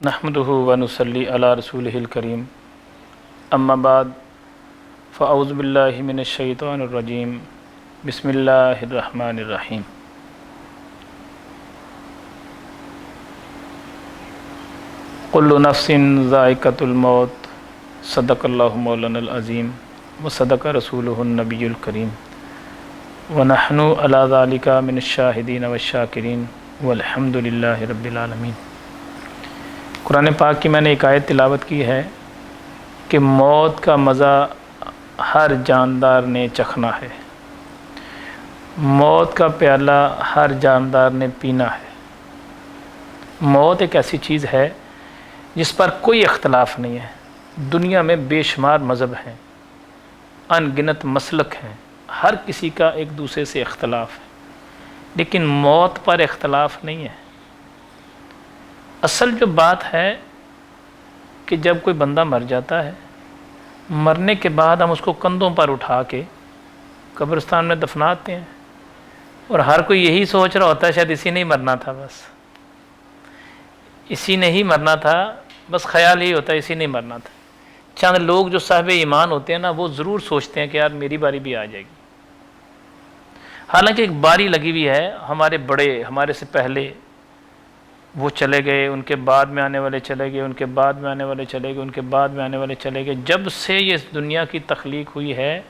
نحمدہ ونصلی علی رسولہ الکریم اما بعد فاعوذ باللہ من الشیطان الرجیم بسم اللہ الرحمن الرحیم کل نفس ذائقۃ الموت صدق اللہ مولانا العظیم وصدق رسولہ النبی الکریم ونحن علی ذلک من الشاہدین والشاکرین والحمد للہ رب العالمین۔ قرآن پاک کی میں نے ایک آیت تلاوت کی ہے کہ موت کا مزہ ہر جاندار نے چکھنا ہے، موت کا پیالہ ہر جاندار نے پینا ہے۔ موت ایک ایسی چیز ہے جس پر کوئی اختلاف نہیں ہے۔ دنیا میں بے شمار مذہب ہیں، ان گنت مسلک ہیں، ہر کسی کا ایک دوسرے سے اختلاف ہے، لیکن موت پر اختلاف نہیں ہے۔ اصل جو بات ہے کہ جب کوئی بندہ مر جاتا ہے، مرنے کے بعد ہم اس کو کندھوں پر اٹھا کے قبرستان میں دفناتے ہیں، اور ہر کوئی یہی سوچ رہا ہوتا ہے شاید اسی نے ہی مرنا تھا، بس اسی نے ہی مرنا تھا، بس خیال یہی ہوتا ہے اسی نے ہی مرنا تھا۔ چند لوگ جو صاحب ایمان ہوتے ہیں نا، وہ ضرور سوچتے ہیں کہ یار میری باری بھی آ جائے گی۔ حالانکہ ایک باری لگی ہوئی ہے، ہمارے بڑے ہمارے سے پہلے وہ چلے گئے، ان کے بعد میں آنے والے چلے گئے، ان کے بعد میں آنے والے چلے گئے، ان کے بعد میں آنے والے چلے گئے۔ جب سے یہ دنیا کی تخلیق ہوئی ہے،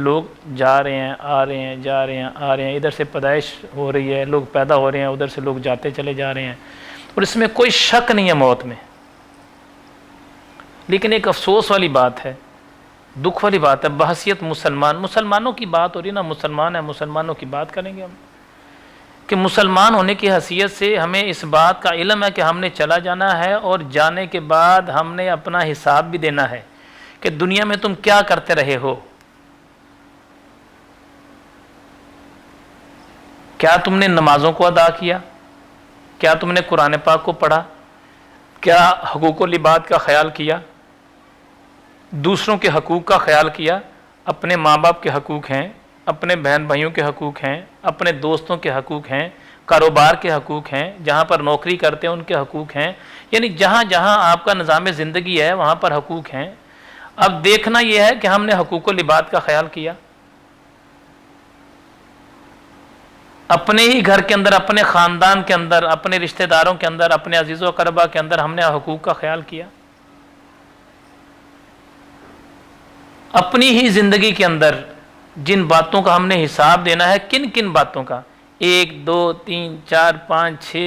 لوگ جا رہے ہیں، آ رہے ہیں، جا رہے ہیں، آ رہے ہیں، ادھر سے پیدائش ہو رہی ہے، لوگ پیدا ہو رہے ہیں، ادھر سے لوگ جاتے چلے جا رہے ہیں، اور اس میں کوئی شک نہیں ہے موت میں۔ لیکن ایک افسوس والی بات ہے، دکھ والی بات ہے، بحیثیت مسلمانوں کی بات ہو رہی ہے نا، مسلمان ہیں، مسلمانوں کی بات کریں گے ہم، کہ مسلمان ہونے کی حیثیت سے ہمیں اس بات کا علم ہے کہ ہم نے چلا جانا ہے، اور جانے کے بعد ہم نے اپنا حساب بھی دینا ہے کہ دنیا میں تم کیا کرتے رہے ہو۔ کیا تم نے نمازوں کو ادا کیا؟ کیا تم نے قرآن پاک کو پڑھا؟ کیا حقوق و لباد کا خیال کیا؟ دوسروں کے حقوق کا خیال کیا؟ اپنے ماں باپ کے حقوق ہیں، اپنے بہن بھائیوں کے حقوق ہیں، اپنے دوستوں کے حقوق ہیں، کاروبار کے حقوق ہیں، جہاں پر نوکری کرتے ہیں ان کے حقوق ہیں، یعنی جہاں جہاں آپ کا نظام زندگی ہے وہاں پر حقوق ہیں۔ اب دیکھنا یہ ہے کہ ہم نے حقوق و لباد کا خیال کیا؟ اپنے ہی گھر کے اندر، اپنے خاندان کے اندر، اپنے رشتہ داروں کے اندر، اپنے عزیز و اقربا کے اندر ہم نے حقوق کا خیال کیا؟ اپنی ہی زندگی کے اندر جن باتوں کا ہم نے حساب دینا ہے، کن کن باتوں کا؟ 1 2 3 4 5 6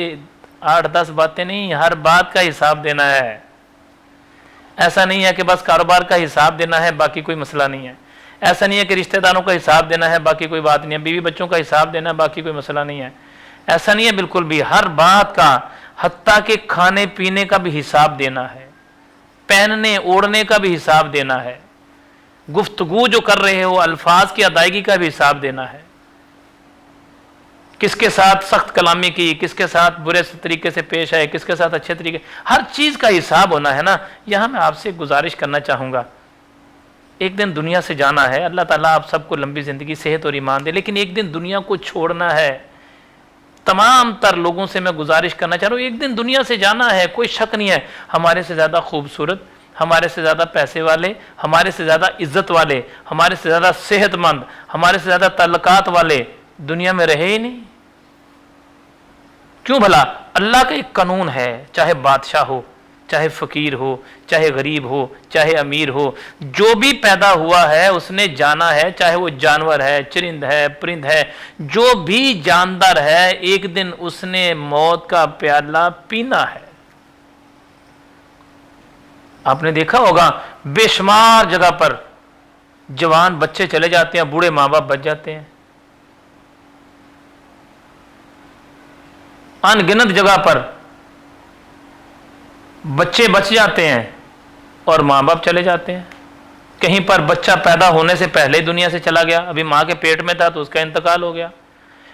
8 10 باتیں نہیں، ہر بات کا حساب دینا ہے۔ ایسا نہیں ہے کہ بس کاروبار کا حساب دینا ہے، باقی کوئی مسئلہ نہیں ہے۔ ایسا نہیں ہے کہ رشتہ داروں کا حساب دینا ہے، باقی کوئی بات نہیں ہے۔ بیوی بچوں کا حساب دینا ہے، باقی کوئی مسئلہ نہیں ہے۔ ایسا نہیں ہے بالکل بھی، ہر بات کا، حتیٰ کہ کھانے پینے کا بھی حساب دینا ہے، پہننے اوڑھنے کا بھی حساب دینا ہے، گفتگو جو کر رہے ہو الفاظ کی ادائیگی کا بھی حساب دینا ہے، کس کے ساتھ سخت کلامی کی، کس کے ساتھ برے طریقے سے پیش آئے، کس کے ساتھ اچھے طریقے، ہر چیز کا حساب ہونا ہے نا۔ یہاں میں آپ سے گزارش کرنا چاہوں گا، ایک دن دنیا سے جانا ہے، اللہ تعالیٰ آپ سب کو لمبی زندگی، صحت اور ایمان دے، لیکن ایک دن دنیا کو چھوڑنا ہے۔ تمام تر لوگوں سے میں گزارش کرنا چاہ رہا ہوں، ایک دن دنیا سے جانا ہے، کوئی شک نہیں ہے۔ ہمارے سے زیادہ خوبصورت، ہمارے سے زیادہ پیسے والے، ہمارے سے زیادہ عزت والے، ہمارے سے زیادہ صحت مند، ہمارے سے زیادہ تعلقات والے دنیا میں رہے ہی نہیں۔ کیوں بھلا؟ اللہ کا ایک قانون ہے، چاہے بادشاہ ہو، چاہے فقیر ہو، چاہے غریب ہو، چاہے امیر ہو، جو بھی پیدا ہوا ہے اس نے جانا ہے، چاہے وہ جانور ہے، چرند ہے، پرند ہے، جو بھی جاندار ہے، ایک دن اس نے موت کا پیالہ پینا ہے۔ آپ نے دیکھا ہوگا بے شمار جگہ پر جوان بچے چلے جاتے ہیں، بوڑھے ماں باپ بچ جاتے ہیں، ان گنت جگہ پر بچے بچ جاتے ہیں اور ماں باپ چلے جاتے ہیں۔ کہیں پر بچہ پیدا ہونے سے پہلے دنیا سے چلا گیا، ابھی ماں کے پیٹ میں تھا تو اس کا انتقال ہو گیا،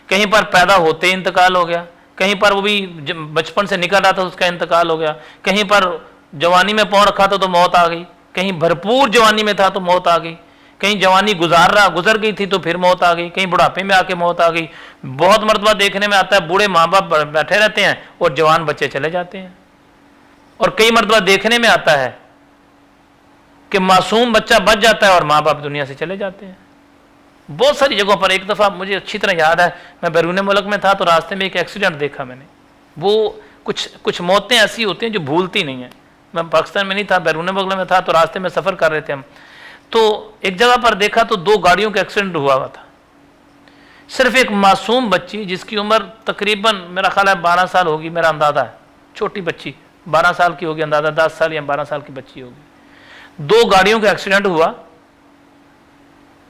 کہیں پر پیدا ہوتے ہی انتقال ہو گیا، کہیں پر وہ بھی بچپن سے نکل رہا تھا اس کا انتقال ہو گیا، کہیں پر جوانی میں پاؤں رکھا تھا تو موت آ گئی، کہیں بھرپور جوانی میں تھا تو موت آ گئی، کہیں جوانی گزر گئی تھی تو پھر موت آ گئی، کہیں بڑھاپے میں آ کے موت آ گئی۔ بہت مرتبہ دیکھنے میں آتا ہے بوڑھے ماں باپ بیٹھے رہتے ہیں اور جوان بچے چلے جاتے ہیں۔ اور کئی مرتبہ دیکھنے میں آتا ہے کہ معصوم بچہ بچ جاتا ہے اور ماں باپ دنیا سے چلے جاتے ہیں بہت ساری جگہوں پر. ایک دفعہ مجھے اچھی طرح یاد ہے, میں بیرون ملک میں تھا تو راستے میں ایک ایکسیڈنٹ دیکھا میں نے. وہ کچھ موتیں ایسی ہوتی ہیں جو بھولتی نہیں ہیں. میں پاکستان میں نہیں تھا, بیرون ملک میں تھا, تو راستے میں سفر کر رہے تھے ہم, تو ایک جگہ پر دیکھا تو 2 گاڑیوں کا ایکسیڈنٹ ہوا تھا. صرف ایک معصوم بچی جس کی عمر تقریباً میرا خیال ہے 12 سال ہوگی, میرا اندازہ ہے, چھوٹی بچی 12 سال کی ہوگی, اندازہ 10 سال یا 12 سال کی بچی ہوگی. 2 گاڑیوں کا ایکسیڈنٹ ہوا.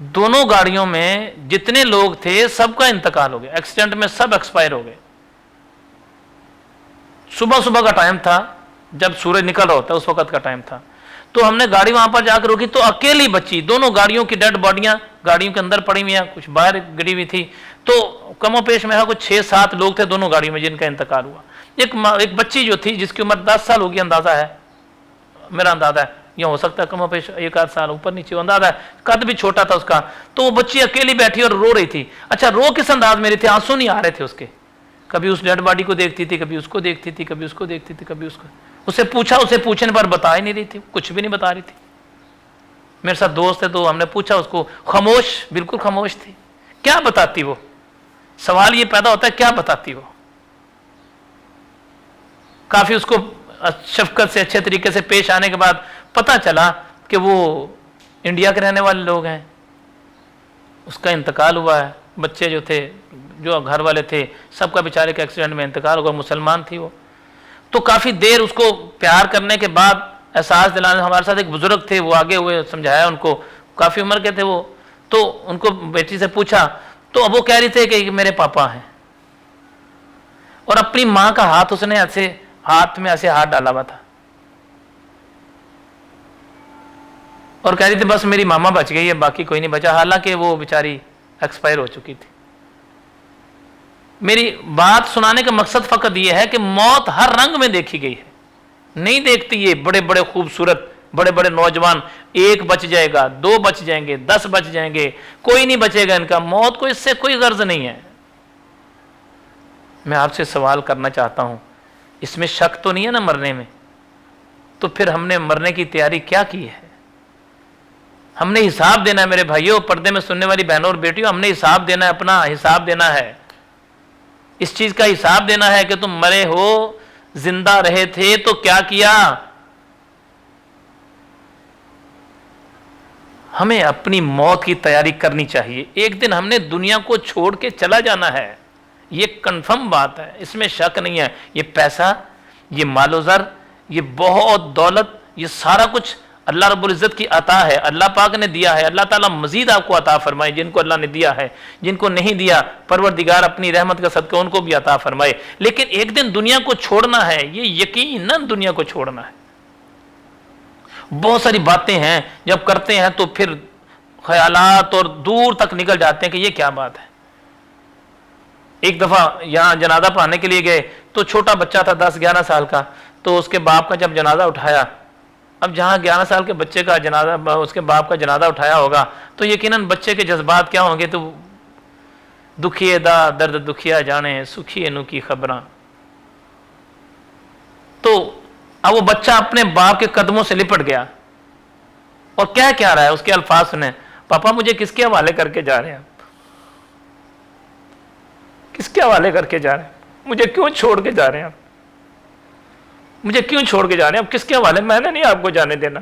دونوں گاڑیوں میں جتنے لوگ تھے سب کا انتقال ہو گیا. ایکسیڈنٹ میں سب ایکسپائر ہو گئے. صبح کا ٹائم تھا, جب سورج نکل رہا ہوتا ہے اس وقت کا ٹائم تھا. تو ہم نے گاڑی وہاں پر جا کر روکی تو اکیلی بچی, دونوں گاڑیوں کی ڈیڈ باڈیاں گاڑیوں کے اندر پڑی ہوئی ہیں, کچھ باہر گری ہوئی تھی. تو کم و بیش میں کچھ 6-7 لوگ تھے دونوں گاڑیوں میں جن کا انتقال ہوا. ایک بچی جو تھی جس کی عمر 10 سال ہوگی, اندازہ ہے میرا, اندازہ ہے یہ ہو سکتا ہے کم و بیش 1-8 سال اوپر نیچے, اندازہ ہے, قد بھی چھوٹا تھا اس کا. تو وہ بچی اکیلی بیٹھی اور رو رہی تھی. اچھا رو کس انداز میں رہی تھی, آنسو نہیں آ رہے تھے اس کے. کبھی اس ڈیڈ باڈی کو دیکھتی تھی, کبھی اس کو دیکھتی تھی, کبھی اس کو دیکھتی تھی, کبھی اس کو. اسے پوچھا, اسے پوچھنے پر بتا ہی نہیں رہی تھی, کچھ بھی نہیں بتا رہی تھی. میرے ساتھ دوست ہے تو ہم نے پوچھا اس کو, خاموش, بالکل خاموش تھی. کیا بتاتی وہ؟ سوال یہ پیدا ہوتا ہے کیا بتاتی وہ. کافی اس کو شفقت سے اچھے طریقے سے پیش آنے کے بعد پتہ چلا کہ وہ انڈیا کے رہنے والے لوگ ہیں, اس کا انتقال ہوا ہے. بچے جو تھے, جو گھر والے تھے, سب کا بیچارے کے ایکسیڈنٹ میں انتقال ہوا. مسلمان تھی وہ. تو کافی دیر اس کو پیار کرنے کے بعد احساس دلانے, ہمارے ساتھ ایک بزرگ تھے, وہ آگے ہوئے, سمجھایا ان کو, کافی عمر کے تھے وہ. تو ان کو بیٹی سے پوچھا تو اب وہ کہہ رہی تھے کہ میرے پاپا ہیں, اور اپنی ماں کا ہاتھ اس نے ایسے ہاتھ میں ایسے ہاتھ ڈالا ہوا تھا اور کہہ رہی تھی بس میری ماما بچ گئی ہے, باقی کوئی نہیں بچا. حالانکہ وہ بیچاری ایکسپائر ہو چکی تھی. میری بات سنانے کا مقصد فقط یہ ہے کہ موت ہر رنگ میں دیکھی گئی ہے. نہیں دیکھتی یہ بڑے بڑے خوبصورت بڑے بڑے نوجوان, 1 بچ جائے گا, 2 بچ جائیں گے, 10 بچ جائیں گے, کوئی نہیں بچے گا ان کا. موت کو اس سے کوئی غرض نہیں ہے. میں آپ سے سوال کرنا چاہتا ہوں, اس میں شک تو نہیں ہے نا مرنے میں؟ تو پھر ہم نے مرنے کی تیاری کیا کی ہے؟ ہم نے حساب دینا ہے میرے بھائیوں, پردے میں سننے والی بہنوں اور بیٹیوں, ہم نے حساب دینا ہے, اپنا حساب دینا ہے. اس چیز کا حساب دینا ہے کہ تم مرے ہو, زندہ رہے تھے تو کیا کیا. ہمیں اپنی موت کی تیاری کرنی چاہیے. ایک دن ہم نے دنیا کو چھوڑ کے چلا جانا ہے, یہ کنفرم بات ہے, اس میں شک نہیں ہے. یہ پیسہ, یہ مال و زر, یہ بہت دولت, یہ سارا کچھ اللہ رب العزت کی عطا ہے, اللہ پاک نے دیا ہے. اللہ تعالیٰ مزید آپ کو عطا فرمائے, جن کو اللہ نے دیا ہے. جن کو نہیں دیا پروردگار اپنی رحمت کا صدقہ ان کو بھی عطا فرمائے. لیکن ایک دن دنیا کو چھوڑنا ہے, یہ یقیناً دنیا کو چھوڑنا ہے. بہت ساری باتیں ہیں, جب کرتے ہیں تو پھر خیالات اور دور تک نکل جاتے ہیں کہ یہ کیا بات ہے. ایک دفعہ یہاں جنازہ پڑھانے کے لیے گئے تو چھوٹا بچہ تھا 10-11 سال کا, تو اس کے باپ کا جب جنازہ اٹھایا, اب جہاں 11 سال کے بچے کا جنازہ, اس کے باپ کا جنازہ اٹھایا ہوگا تو یقیناً بچے کے جذبات کیا ہوں گے. تو دکھیے دا درد دکھیا جانے, سکھیے نو کی خبراں. تو اب وہ بچہ اپنے باپ کے قدموں سے لپٹ گیا اور کیا رہا ہے, اس کے الفاظ سنیں, پاپا مجھے کس کے حوالے کر کے جا رہے ہیں آپ, کس کے حوالے کر کے جا رہے ہیں, مجھے کیوں چھوڑ کے جا رہے ہیں آپ, مجھے کیوں چھوڑ کے جا رہے ہیں آپ, کس کے حوالے, میں نے نہیں آپ کو جانے دینا.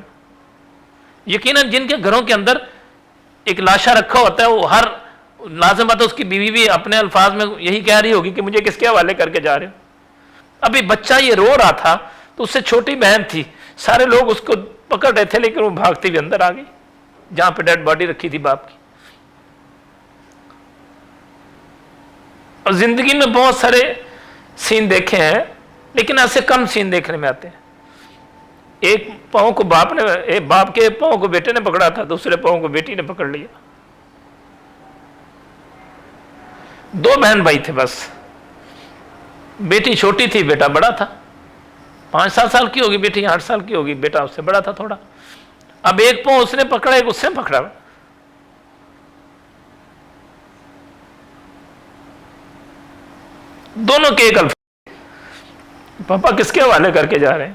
یقیناً جن کے گھروں کے اندر ایک لاشا رکھا ہوتا ہے, وہ ہر لازم بات ہے اس کی بیوی بھی اپنے الفاظ میں یہی کہہ رہی ہوگی کہ مجھے کس کے حوالے کر کے جا رہے ہو. ابھی بچہ یہ رو رہا تھا تو اس سے چھوٹی بہن تھی, سارے لوگ اس کو پکڑ رہے تھے, لیکن وہ بھاگتے ہوئے اندر آ گئی جہاں پہ ڈیڈ باڈی رکھی تھی باپ کی. اور زندگی میں بہت سارے سین دیکھے ہیں, لیکن ایسے کم سین دیکھنے میں آتے ہیں. ایک پاؤں کو باپ کے پاؤں کو بیٹے نے پکڑا تھا, دوسرے پاؤں کو بیٹی نے پکڑ لیا. 2 بہن بھائی تھے بس, بیٹی چھوٹی تھی, بیٹا بڑا تھا. 5-7 سال کی ہوگی بیٹی, 8 سال کی ہوگی, بیٹا اس سے بڑا تھا تھوڑا. اب ایک پاؤں اس نے پکڑا, ایک اس سے پکڑا. دونوں کے ایک الفاظ, پاپا کس کے حوالے کر کے جا رہے ہیں,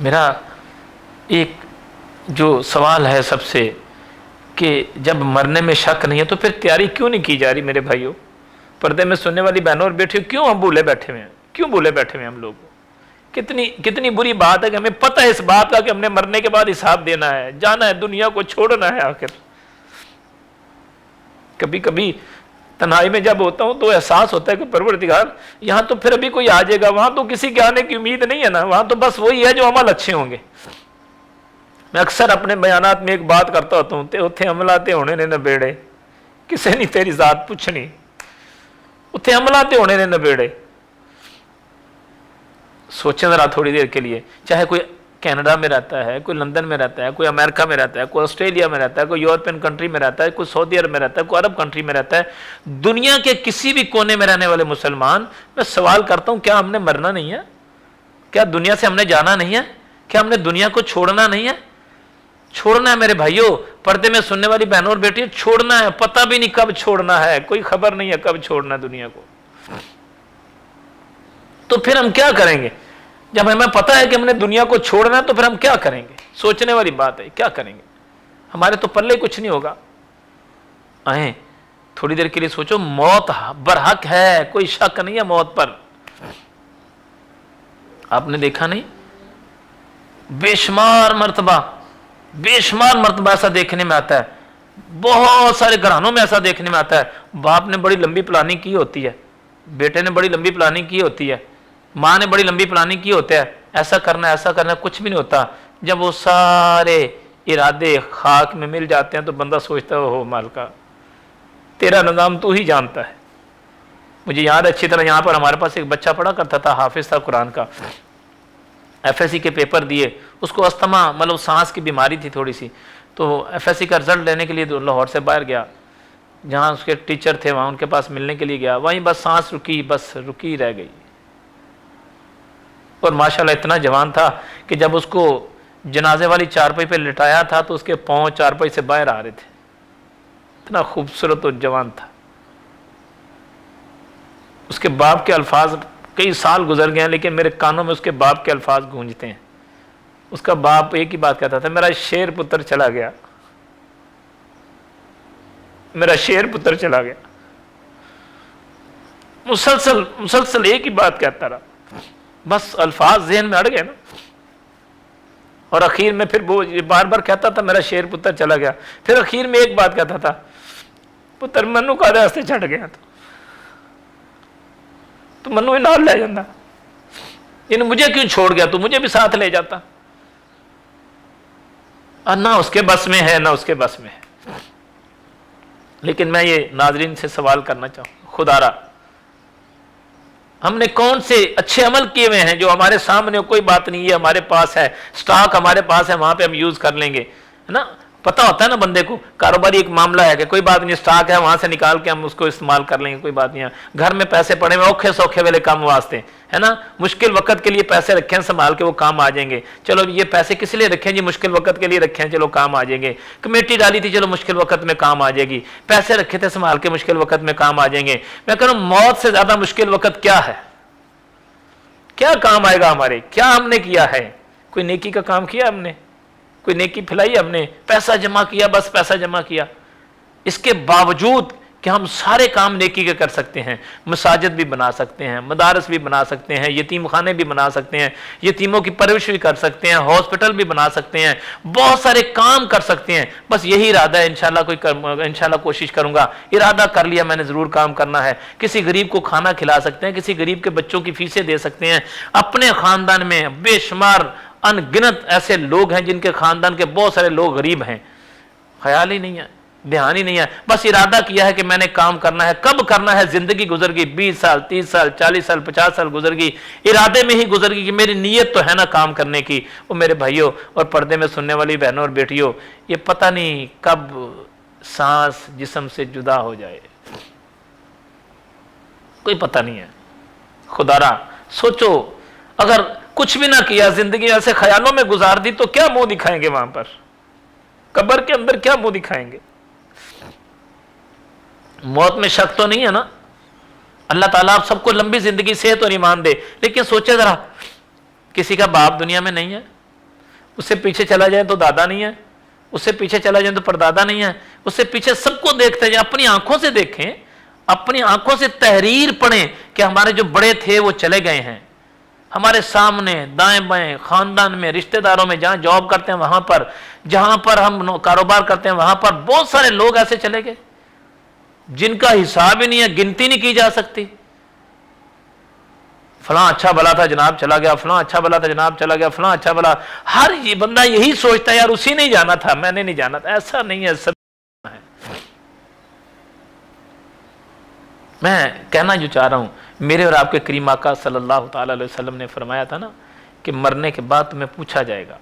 میرا ایک جو سوال ہے سب سے کہ جب مرنے میں شک نہیں ہے تو پھر تیاری کیوں نہیں کی جا رہی میرے بھائیوں؟ پردے میں سننے والی بہنوں اور بیٹھے کیوں ہم بھولے بیٹھے ہوئے ہیں؟ کیوں بھولے بیٹھے ہوئے ہیں ہم لوگ؟ کتنی بری بات ہے کہ ہمیں پتہ ہے اس بات کا کہ ہم نے مرنے کے بعد حساب دینا ہے، جانا ہے، دنیا کو چھوڑنا ہے آخر۔ کبھی کبھی تنہائی میں جب ہوتا ہوں تو احساس ہوتا ہے کہ پروردگار یہاں تو پھر ابھی کوئی آ جائے گا، وہاں تو کسی کے آنے کی امید نہیں ہے نا، وہاں تو بس وہی ہے جو عمل اچھے ہوں گے۔ میں اکثر اپنے بیانات میں ایک بات کرتا ہوتا ہوں، اتنے عملاتے ہونے نے نبیڑے، کسے نہیں تیری ذات پوچھنی، اتنے عملاتے ہونے نے نبیڑے۔ سوچیں ذرا تھوڑی دیر کے لیے، چاہے کوئی کینیڈا میں رہتا ہے، کوئی لندن میں رہتا ہے، کوئی امریکہ میں رہتا ہے، کوئی آسٹریلیا میں رہتا ہے، کوئی یورپین کنٹری میں رہتا ہے، کوئی سعودی عرب میں رہتا ہے، کوئی عرب کنٹری میں رہتا ہے، دنیا کے کسی بھی کونے میں رہنے والے مسلمان، میں سوال کرتا ہوں کیا ہم نے مرنا نہیں ہے؟ کیا دنیا سے ہم نے جانا نہیں ہے؟ کیا ہم نے دنیا کو چھوڑنا نہیں ہے؟ چھوڑنا ہے میرے بھائیوں، پردے میں سننے والی بہنوں اور بیٹیوں، چھوڑنا ہے، پتہ بھی نہیں کب چھوڑنا ہے، کوئی خبر نہیں ہے کب چھوڑنا ہے دنیا کو۔ تو پھر ہم کیا کریں گے جب ہمیں پتہ ہے کہ ہم نے دنیا کو چھوڑنا ہے؟ تو پھر ہم کیا کریں گے؟ سوچنے والی بات ہے، کیا کریں گے؟ ہمارے تو پلے کچھ نہیں ہوگا۔ آئیں تھوڑی دیر کے لیے سوچو، موت برحق ہے، کوئی شک نہیں ہے موت پر۔ آپ نے دیکھا نہیں، بے شمار مرتبہ ایسا دیکھنے میں آتا ہے، بہت سارے گھرانوں میں ایسا دیکھنے میں آتا ہے، باپ نے بڑی لمبی پلاننگ کی ہوتی ہے، بیٹے نے بڑی لمبی پلاننگ کی ہوتی ہے، ماں نے بڑی لمبی پلاننگ کی ہوتی ہے، ایسا کرنا کچھ بھی نہیں ہوتا۔ جب وہ سارے ارادے خاک میں مل جاتے ہیں تو بندہ سوچتا ہے ہو مالکا تیرا نظام تو ہی جانتا ہے۔ مجھے یاد اچھی طرح، یہاں پر ہمارے پاس ایک بچہ پڑھا کرتا تھا، حافظ تھا قرآن کا، ایف ایس سی کے پیپر دیے، اس کو استھما مطلب سانس کی بیماری تھی تھوڑی سی، تو ایف ایس سی کا رزلٹ لینے کے لیے لاہور سے باہر گیا، جہاں اس کے ٹیچر تھے وہاں ان کے پاس ملنے کے لیے گیا، وہیں بس سانس رکی رہ گئی۔ اور ماشاءاللہ اتنا جوان تھا کہ جب اس کو جنازے والی چارپائی پہ لٹایا تھا تو اس کے پاؤں چارپائی سے باہر آ رہے تھے، اتنا خوبصورت اور جوان تھا۔ اس کے باپ کے الفاظ، کئی سال گزر گئے ہیں لیکن میرے کانوں میں اس کے باپ کے الفاظ گونجتے ہیں۔ اس کا باپ ایک ہی بات کہتا تھا، میرا شیر پتر چلا گیا، میرا شیر پتر چلا گیا، مسلسل ایک ہی بات کہتا رہا، بس الفاظ ذہن میں اڑ گئے نا۔ اور اخیر میں پھر وہ بار بار کہتا تھا میرا شیر پتر چلا گیا، پھر اخیر میں ایک بات کہتا تھا، پتر منو کا راستے چڑھ گیا تو منو ہی نال لے جانا، یعنی مجھے کیوں چھوڑ گیا، تو مجھے بھی ساتھ لے جاتا۔ اور نہ اس کے بس میں ہے، نہ اس کے بس میں ہے۔ لیکن میں یہ ناظرین سے سوال کرنا چاہوں، خدا را ہم نے کون سے اچھے عمل کیے ہوئے ہیں جو ہمارے سامنے، کوئی بات نہیں، یہ ہمارے پاس ہے، سٹاک ہمارے پاس ہے، وہاں پہ ہم یوز کر لیں گے، ہے نا؟ پتہ ہوتا ہے نا بندے کو، کاروباری ایک معاملہ ہے کہ کوئی بات نہیں، سٹاک ہے وہاں سے نکال کے ہم اس کو استعمال کر لیں گے، کوئی بات نہیں ہے۔ گھر میں پیسے پڑے ہوئے اوکھے سوکھے والے کام واسطے، ہے نا؟ مشکل وقت کے لیے پیسے رکھیں سنبھال کے، وہ کام آ جائیں گے۔ چلو یہ پیسے کس لیے رکھیں جی؟ مشکل وقت کے لیے رکھیں، چلو کام آ جائیں گے۔ کمیٹی ڈالی تھی، چلو مشکل وقت میں کام آ جائے گی۔ پیسے رکھے تھے سنبھال کے، مشکل وقت میں کام آ جائیں گے۔ میں کہہ رہا ہوں موت سے زیادہ مشکل وقت کیا ہے؟ کیا کام آئے گا ہمارے؟ کیا ہم نے کیا ہے؟ کوئی نیکی کا کام کیا ہم نے؟ کوئی نیکی پھیلائی ہم نے؟ پیسہ جمع کیا، بس پیسہ جمع کیا۔ اس کے باوجود کہ ہم سارے کام نیکی کے کر سکتے ہیں، مساجد بھی بنا سکتے ہیں، مدارس بھی بنا سکتے ہیں، یتیم خانے بھی بنا سکتے ہیں، یتیموں کی پرورش بھی کر سکتے ہیں، ہاسپٹل بھی بنا سکتے ہیں، بہت سارے کام کر سکتے ہیں۔ بس یہی ارادہ ہے، انشاءاللہ کوشش کروں گا، ارادہ کر لیا میں نے ضرور کام کرنا ہے۔ کسی غریب کو کھانا کھلا سکتے ہیں، کسی غریب کے بچوں کی فیسیں دے سکتے ہیں۔ اپنے خاندان میں بے شمار ان گنت ایسے لوگ ہیں جن کے خاندان کے بہت سارے لوگ غریب ہیں، خیال ہی نہیں ہے، دھیان ہی نہیں ہے، بس ارادہ کیا ہے کہ میں نے کام کرنا ہے۔ کب کرنا ہے؟ زندگی گزر گئی، 20 سال 30 سال 40 سال 50 سال گزر گئی، ارادے میں ہی گزر گئی کہ میری نیت تو ہے نا کام کرنے کی۔ وہ میرے بھائیوں اور پردے میں سننے والی بہنوں اور بیٹیوں، یہ پتہ نہیں کب سانس جسم سے جدا ہو جائے، کوئی پتہ نہیں ہے۔ خدا را سوچو، اگر کچھ بھی نہ کیا، زندگی ایسے خیالوں میں گزار دی تو کیا منہ دکھائیں گے وہاں پر؟ قبر کے اندر کیا منہ دکھائیں گے؟ موت میں شک تو نہیں ہے نا؟ اللہ تعالیٰ آپ سب کو لمبی زندگی، صحت اور ایمان دے، لیکن سوچے ذرا، کسی کا باپ دنیا میں نہیں ہے، اس سے پیچھے چلا جائے تو دادا نہیں ہے، اس سے پیچھے چلا جائے تو پردادا نہیں ہے، اس سے پیچھے سب کو دیکھتے جائیں، اپنی آنکھوں سے دیکھیں، اپنی آنکھوں سے تحریر پڑھیں کہ ہمارے جو بڑے تھے وہ چلے گئے ہیں، ہمارے سامنے دائیں بائیں خاندان میں رشتہ داروں میں جہاں جاب کرتے ہیں وہاں پر، جہاں پر ہم کاروبار کرتے ہیں وہاں پر بہت سارے لوگ ایسے چلے گئے جن کا حساب ہی نہیں ہے، گنتی نہیں کی جا سکتی. فلاں اچھا بلا تھا جناب چلا گیا، فلاں اچھا بلا تھا جناب چلا گیا، فلاں اچھا بلا. ہر یہ بندہ یہی سوچتا ہے یار اسی نے جانا تھا، میں نے نہیں جانا تھا. ایسا نہیں ہے، سب ہے. میں کہنا جو چاہ رہا ہوں، میرے اور آپ کے کریم آقا صلی اللہ تعالی علیہ وسلم نے فرمایا تھا نا کہ مرنے کے بعد تمہیں پوچھا جائے گا.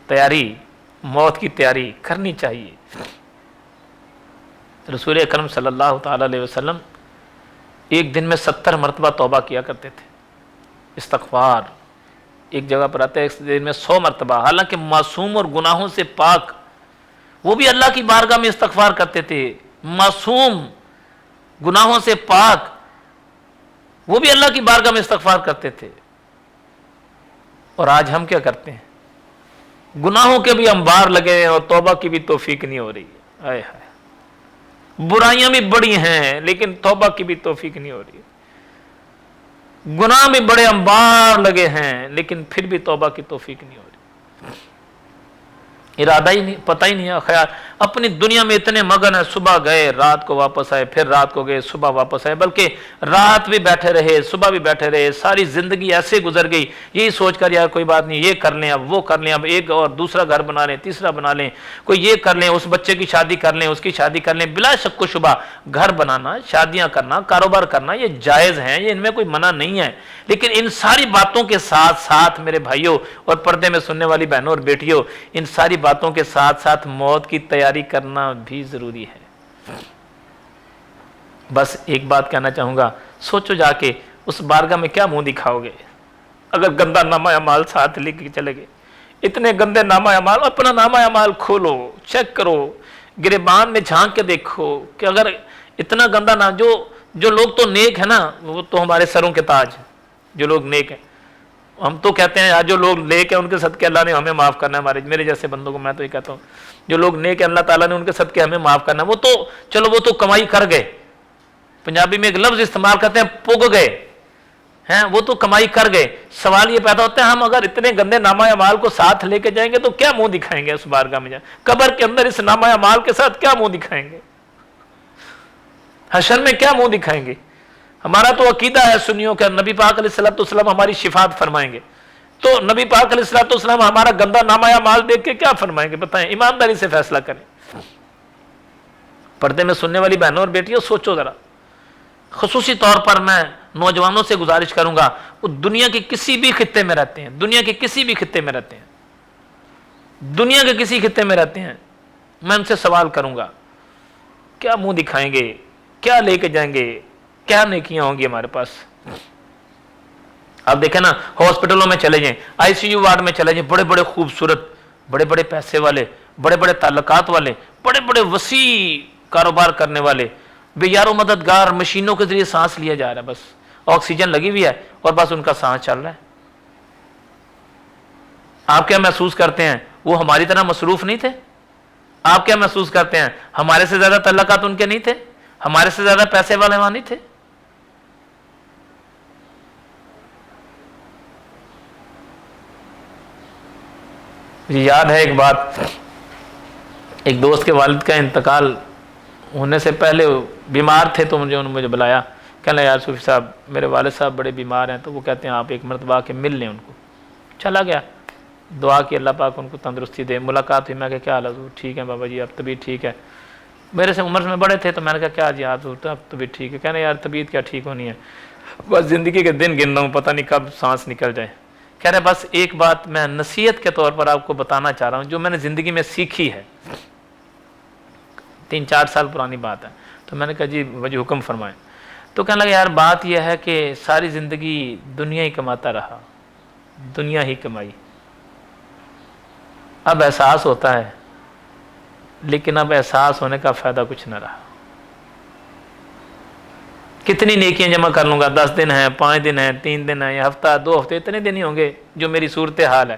تیاری، موت کی تیاری کرنی چاہیے. رسول اکرم صلی اللہ تعالی علیہ وسلم ایک دن میں 70 مرتبہ توبہ کیا کرتے تھے، استغفار. ایک جگہ پر آتا ہے ایک دن میں 100 مرتبہ، حالانکہ معصوم اور گناہوں سے پاک، وہ بھی اللہ کی بارگاہ میں استغفار کرتے تھے. معصوم، گناہوں سے پاک، وہ بھی اللہ کی بارگاہ میں استغفار کرتے تھے. اور آج ہم کیا کرتے ہیں؟ گناہوں کے بھی انبار لگے ہیں اور توبہ کی بھی توفیق نہیں ہو رہی ہے. آئے ہائے، برائیاں بھی بڑی ہیں لیکن توبہ کی بھی توفیق نہیں ہو رہی ہے. گناہ میں بڑے انبار لگے ہیں لیکن پھر بھی توبہ کی توفیق نہیں ہو رہی. ارادہ ہی نہیں، پتہ ہی نہیں ہے. خیال اپنی دنیا میں اتنے مگن ہیں، صبح گئے رات کو واپس آئے، پھر رات کو گئے صبح واپس آئے، بلکہ رات بھی بیٹھے رہے صبح بھی بیٹھے رہے. ساری زندگی ایسے گزر گئی یہی سوچ کر یار کوئی بات نہیں، یہ کر لیں، اب وہ کر لیں، اب ایک اور دوسرا گھر بنا لیں، تیسرا بنا لیں، کوئی یہ کر لیں، اس بچے کی شادی کر لیں، اس کی شادی کر لیں. بلا شک و شبہ گھر بنانا، شادیاں کرنا، کاروبار کرنا یہ جائز ہیں، یہ ان میں کوئی منع نہیں ہے. لیکن ان ساری باتوں کے ساتھ ساتھ میرے بھائیوں اور پردے میں سننے والی بہنوں اور بیٹیوں، ان ساری باتوں کے ساتھ ساتھ موت کی تیاری کرنا بھی ضروری ہے. بس ایک بات کہنا چاہوں گا، سوچو جا کے اس بارگاہ میں کیا منہ دکھاؤ گے اگر گندا نامہ اعمال ساتھ لے کے چلے گئے. اتنے گندے نامہ اعمال، اپنا نامہ اعمال کھولو، چیک کرو، گریبان میں جھانک کے دیکھو کہ اگر اتنا گندا نام، جو لوگ تو نیک ہیں نا وہ تو ہمارے سروں کے تاج، جو لوگ نیک ہیں. ہم تو کہتے ہیں یار جو لوگ نیک ہیں ان کے صدقے اللہ نے ہمیں معاف کرنا ہے. میرے جیسے بندوں کو میں تو یہ کہتا ہوں جو لوگ نیک ہیں اللہ تعالیٰ نے ان کے صدقے ہمیں معاف کرنا ہے. وہ تو چلو وہ تو کمائی کر گئے، پنجابی میں ایک لفظ استعمال کرتے ہیں پگ گئے ہیں، وہ تو کمائی کر گئے. سوال یہ پیدا ہوتا ہے ہم اگر اتنے گندے نامہ اعمال کو ساتھ لے کے جائیں گے تو کیا منہ دکھائیں گے اس بارگاہ میں جائیں؟ قبر کے اندر اس نامہ اعمال کے ساتھ کیا منہ دکھائیں گے؟ حشر میں کیا منہ دکھائیں گے؟ ہمارا تو عقیدہ ہے سنیوں کا، نبی پاک علیہ الصلوۃ والسلام ہماری شفاعت فرمائیں گے. تو نبی پاک علیہ الصلوۃ والسلام ہمارا گندا نامہ اعمال دیکھ کے کیا فرمائیں گے؟ بتائیں، ایمانداری سے فیصلہ کریں. پردے میں سننے والی بہنوں اور بیٹیوں سوچو ذرا. خصوصی طور پر میں نوجوانوں سے گزارش کروں گا، وہ دنیا کے کسی بھی خطے میں رہتے ہیں، دنیا کے کسی بھی خطے میں رہتے ہیں، دنیا کے کسی خطے میں رہتے ہیں، میں ان سے سوال کروں گا کیا منہ دکھائیں گے، کیا لے کے جائیں گے، کیا نیکیاں ہوں گی ہمارے پاس؟ آپ دیکھیں نا ہاسپٹلوں میں چلے جائیں، آئی سی یو وارڈ میں چلے جائیں، بڑے بڑے خوبصورت، بڑے بڑے پیسے والے، بڑے بڑے تعلقات والے، بڑے بڑے وسیع کاروبار کرنے والے، بے یار و مددگار، مشینوں کے ذریعے سانس لیا جا رہا ہے، بس آکسیجن لگی ہوئی ہے اور بس ان کا سانس چل رہا ہے. آپ کیا محسوس کرتے ہیں وہ ہماری طرح مصروف نہیں تھے؟ آپ کیا محسوس کرتے ہیں ہمارے سے زیادہ تعلقات ان کے نہیں تھے؟ ہمارے سے زیادہ پیسے والے وہاں نہیں تھے؟ یاد ہے ایک بات، ایک دوست کے والد کا انتقال ہونے سے پہلے بیمار تھے تو انہوں نے مجھے بلایا، کہنے یار صوفی صاحب میرے والد صاحب بڑے بیمار ہیں، تو وہ کہتے ہیں آپ ایک مرتبہ آ کے مل لیں ان کو. چلا گیا، دعا کی اللہ پاک ان کو تندرستی دے. ملاقات ہوئی، میں کہا کیا حال ہے؟ ٹھیک ہے بابا جی، اب طبیعت ٹھیک ہے. میرے سے عمر میں بڑے تھے تو میں نے کہا کیا جی آپ اب طبیعت ٹھیک ہے؟ کہنے یار طبیعت کیا ٹھیک ہونی ہے، بس زندگی کے دن گن رہا ہوں، پتہ نہیں کب سانس نکل جائے. کہہ رہے بس ایک بات میں نصیحت کے طور پر آپ کو بتانا چاہ رہا ہوں جو میں نے زندگی میں سیکھی ہے، 3-4 سال پرانی بات ہے. تو میں نے کہا جی وجہ حکم فرمائیں. تو کہنے لگا یار بات یہ ہے کہ ساری زندگی دنیا ہی کماتا رہا، دنیا ہی کمائی، اب احساس ہوتا ہے لیکن اب احساس ہونے کا فائدہ کچھ نہ رہا. کتنی نیکیاں جمع کر لوں گا، 10 دن ہیں، 5 دن ہیں، 3 دن ہیں، یا ہفتہ 2 ہفتے، اتنے دن ہی ہوں گے جو میری صورت حال ہے.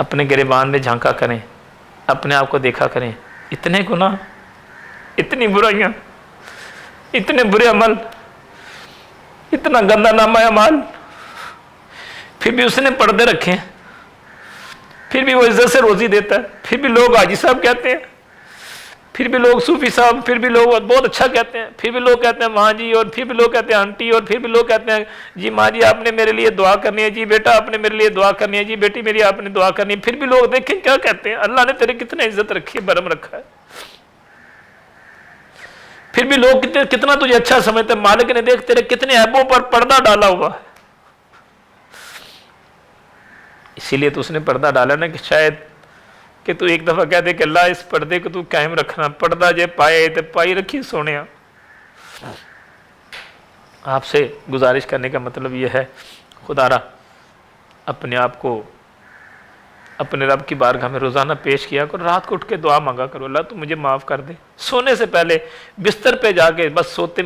اپنے گریبان میں جھانکا کریں، اپنے آپ کو دیکھا کریں، اتنے گناہ، اتنی برائیاں، اتنے برے عمل، اتنا گندا نامہ اعمال، پھر بھی اس نے پردے رکھے ہیں، پھر بھی وہ عزت سے روزی دیتا ہے، پھر بھی لوگ حاجی صاحب کہتے ہیں، پھر بھی لوگ صوفی صاحب، پھر بھی لوگ بہت اچھا کہتے ہیں، پھر بھی لوگ کہتے ہیں ماں جی، اور پھر بھی لوگ کہتے ہیں آنٹی، اور پھر بھی لوگ کہتے ہیں جی ماں جی آپ نے میرے لیے دعا کرنی ہے، جی بیٹا آپ نے میرے لیے دعا کرنی ہے، جی بیٹی میری آپ نے دعا کرنی ہے۔ پھر بھی لوگ دیکھیں کیا کہتے ہیں، اللہ نے تیرے کتنے عزت رکھی ہے، برم رکھا ہے، پھر بھی لوگ کتنا تجھے اچھا سمجھتے ہیں، مالک نے دیکھ تیرے کتنے عیبوں پر پردہ ڈالا ہوا ہے۔ اسی لیے تو اس نے پردہ ڈالا نا، کہ شاید کہ تو ایک دفعہ کہہ دے کہ اللہ اس پردے کو تو قائم رکھنا، پردہ جے پائے تو پائی رکھی سونے۔ آپ سے گزارش کرنے کا مطلب یہ ہے، خدا را اپنے آپ کو اپنے رب کی بارگاہ میں روزانہ پیش کیا کرو، رات کو اٹھ کے دعا مانگا کرو، اللہ تو مجھے معاف کر دے، سونے سے پہلے بستر پہ جا کے بس سوتے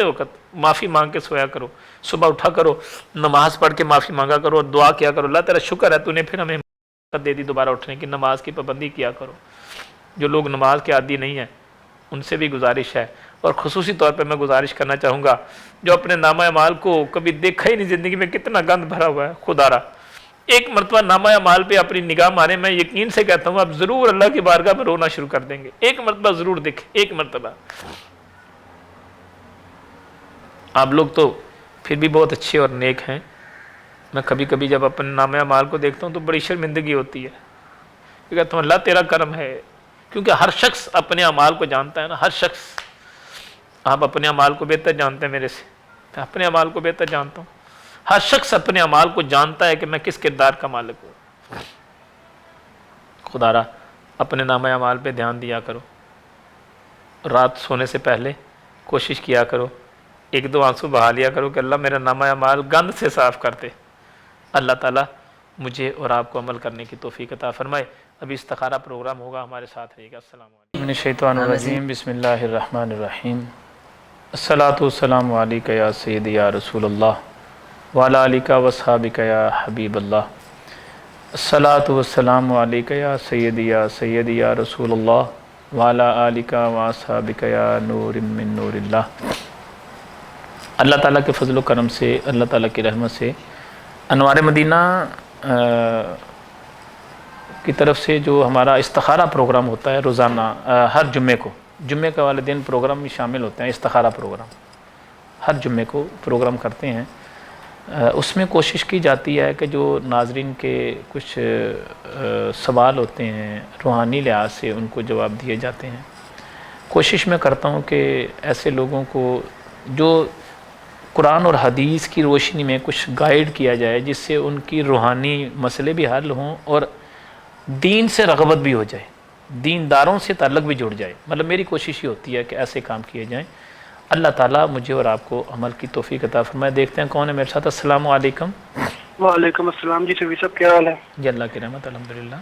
وقت معافی مانگ کے سویا کرو، صبح اٹھا کرو نماز پڑھ کے معافی مانگا کرو اور دعا کیا کرو، اللہ تیرا شکر ہے تو نے پھر ہمیں موقع دے دی دوبارہ اٹھنے کی، نماز کی پابندی کیا کرو۔ جو لوگ نماز کے عادی نہیں ہیں ان سے بھی گزارش ہے، اور خصوصی طور پہ میں گزارش کرنا چاہوں گا جو اپنے نامہ اعمال کو کبھی دیکھا ہی نہیں زندگی میں کتنا گند بھرا ہوا ہے، خدا را ایک مرتبہ نامہ اعمال پہ اپنی نگاہ مارے، میں یقین سے کہتا ہوں آپ ضرور اللہ کی بارگاہ میں رونا شروع کر دیں گے، ایک مرتبہ ضرور دیکھیں، ایک مرتبہ۔ آپ لوگ تو پھر بھی بہت اچھے اور نیک ہیں، میں کبھی کبھی جب اپنے نامہ اعمال کو دیکھتا ہوں تو بڑی شرمندگی ہوتی ہے، کہتا ہوں اللہ تیرا کرم ہے، کیونکہ ہر شخص اپنے اعمال کو جانتا ہے نا، ہر شخص، آپ اپنے اعمال کو بہتر جانتے ہیں میرے سے، میں اپنے اعمال کو بہتر جانتا ہوں، ہر شخص اپنے اعمال کو جانتا ہے کہ میں کس کردار کا مالک ہوں۔ خدا را اپنے نامہ اعمال پہ دھیان دیا کرو، رات سونے سے پہلے کوشش کیا کرو، ایک دو آنسو بہا لیا کرو کہ اللہ میرا نامہ اعمال گند سے صاف کر دے۔ اللہ تعالیٰ مجھے اور آپ کو عمل کرنے کی توفیق عطا فرمائے۔ ابھی استخارہ پروگرام ہوگا، ہمارے ساتھ رہیے گا۔ السلام علیکم۔ من الشیطان الرجیم، بسم اللہ الرحمن الرحیم۔ الصلاۃ والسلام علیک یا سیدی یا رسول اللہ وعلی آلک واصحابک یا حبیب اللہ۔ الصلاۃ والسلام علیک یا سیدی یا رسول اللہ وعلی آلک واصحابک یا نور من نور اللہ۔ اللہ تعالیٰ کے فضل و کرم سے، اللہ تعالیٰ کی رحمت سے انوار مدینہ کی طرف سے جو ہمارا استخارہ پروگرام ہوتا ہے روزانہ، ہر جمعے کو، جمعے کے والے دن پروگرام میں شامل ہوتے ہیں، استخارہ پروگرام ہر جمعے کو پروگرام کرتے ہیں۔ اس میں کوشش کی جاتی ہے کہ جو ناظرین کے کچھ سوال ہوتے ہیں روحانی لحاظ سے ان کو جواب دیے جاتے ہیں۔ کوشش میں کرتا ہوں کہ ایسے لوگوں کو جو قرآن اور حدیث کی روشنی میں کچھ گائیڈ کیا جائے، جس سے ان کی روحانی مسئلے بھی حل ہوں اور دین سے رغبت بھی ہو جائے، دینداروں سے تعلق بھی جڑ جائے۔ مطلب میری کوشش یہ ہوتی ہے کہ ایسے کام کیے جائیں۔ اللہ تعالیٰ مجھے اور آپ کو عمل کی توفیق عطا فرمائے۔ دیکھتے ہیں کون ہے میرے ساتھ۔ السلام علیکم۔ وعلیکم السلام جی صوفی صاحب، کیا حال ہے؟ جی اللہ کی رحمت، الحمدللہ۔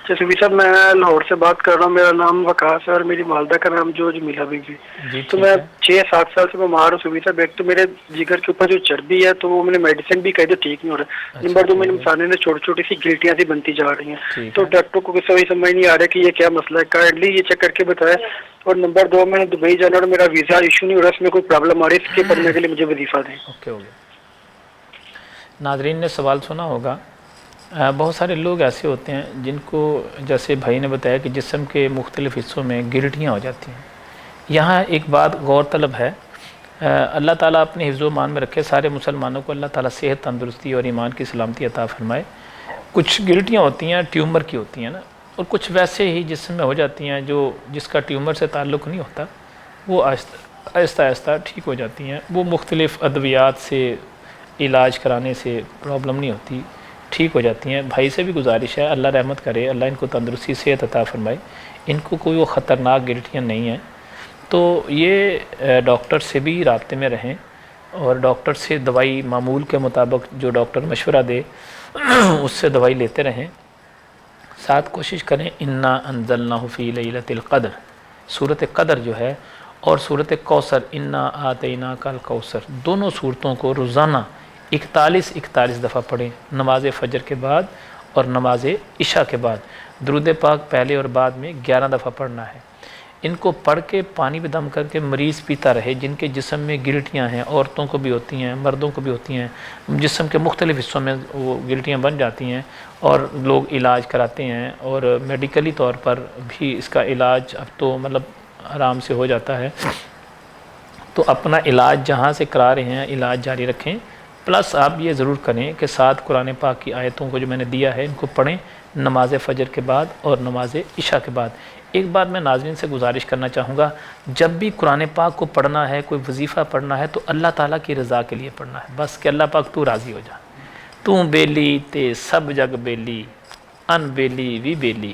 جی صوفی صاحب، میں لاہور سے بات کر رہا ہوں، میرا نام وقاص ہے اور میری والدہ کا نام جو جمیلہ بیگم۔ جی تو میں 6-7 سال سے بیمار ہوں صوفی صاحب۔ ایک تو میرے جگر کے اوپر جو چربی ہے تو وہ میں نے میڈیسن بھی کہی تو ٹھیک نہیں ہو رہا، نمبر 2 میرے مثانے نے چھوٹی چھوٹی سی گلٹیاں سی بنتی جا رہی ہیں، تو ڈاکٹر کو کسی سمجھ نہیں آ رہا کہ یہ کیا مسئلہ ہے، کائنڈلی یہ چیک کر کے بتائے۔ اور نمبر 2 میں نے دبئی جانا اور میرا ویزا ایشو نہیں ہو رہا، اس میں کوئی پرابلم آ رہی ہے، اس کے پڑھنے کے لیے مجھے وظیفہ دیں۔ اوکے ہو گیا۔ ناظرین نے سوال سنا ہوگا، بہت سارے لوگ ایسے ہوتے ہیں جن کو جیسے بھائی نے بتایا کہ جسم کے مختلف حصوں میں گلٹیاں ہو جاتی ہیں۔ یہاں ایک بات غور طلب ہے، اللہ تعالیٰ اپنے حفظ و امان میں رکھے، سارے مسلمانوں کو اللہ تعالیٰ صحت، تندرستی اور ایمان کی سلامتی عطا فرمائے۔ کچھ گلٹیاں ہوتی ہیں ٹیومر کی ہوتی ہیں نا، اور کچھ ویسے ہی جسم میں ہو جاتی ہیں جو جس کا ٹیومر سے تعلق نہیں ہوتا، وہ آہستہ آہستہ ٹھیک ہو جاتی ہیں، وہ مختلف ادویات سے علاج کرانے سے پرابلم نہیں ہوتی، ٹھیک ہو جاتی ہیں۔ بھائی سے بھی گزارش ہے اللہ رحمت کرے، اللہ ان کو تندرستی صحت عطا فرمائے، ان کو کوئی وہ خطرناک گلٹیاں نہیں ہیں۔ تو یہ ڈاکٹر سے بھی رابطے میں رہیں اور ڈاکٹر سے دوائی معمول کے مطابق جو ڈاکٹر مشورہ دے اس سے دوائی لیتے رہیں، ساتھ کوشش کریں انا انزلناہ فی لیلۃ القدر، سورۃ قدر جو ہے اور سورۃ کوثر انا آتیناک الکوثر، دونوں صورتوں کو روزانہ 41 دفعہ پڑھیں نماز فجر کے بعد اور نماز عشاء کے بعد درود پاک پہلے اور بعد میں 11 دفعہ پڑھنا ہے۔ ان کو پڑھ کے پانی پہ دم کر کے مریض پیتا رہے، جن کے جسم میں گلٹیاں ہیں، عورتوں کو بھی ہوتی ہیں، مردوں کو بھی ہوتی ہیں، جسم کے مختلف حصوں میں وہ گلٹیاں بن جاتی ہیں اور لوگ علاج کراتے ہیں، اور میڈیکلی طور پر بھی اس کا علاج اب تو مطلب آرام سے ہو جاتا ہے۔ تو اپنا علاج جہاں سے کرا رہے ہیں علاج جاری رکھیں، پلس آپ یہ ضرور کریں کہ 7 قرآن پاک کی آیتوں کو جو میں نے دیا ہے ان کو پڑھیں نماز فجر کے بعد اور نماز عشاء کے بعد۔ ایک بات میں ناظرین سے گزارش کرنا چاہوں گا، جب بھی قرآن پاک کو پڑھنا ہے، کوئی وظیفہ پڑھنا ہے، تو اللہ تعالیٰ کی رضا کے لیے پڑھنا ہے، بس کہ اللہ پاک تو راضی ہو جا۔ تو بیلی تے سب جگ بیلی، ان بیلی وی بیلی۔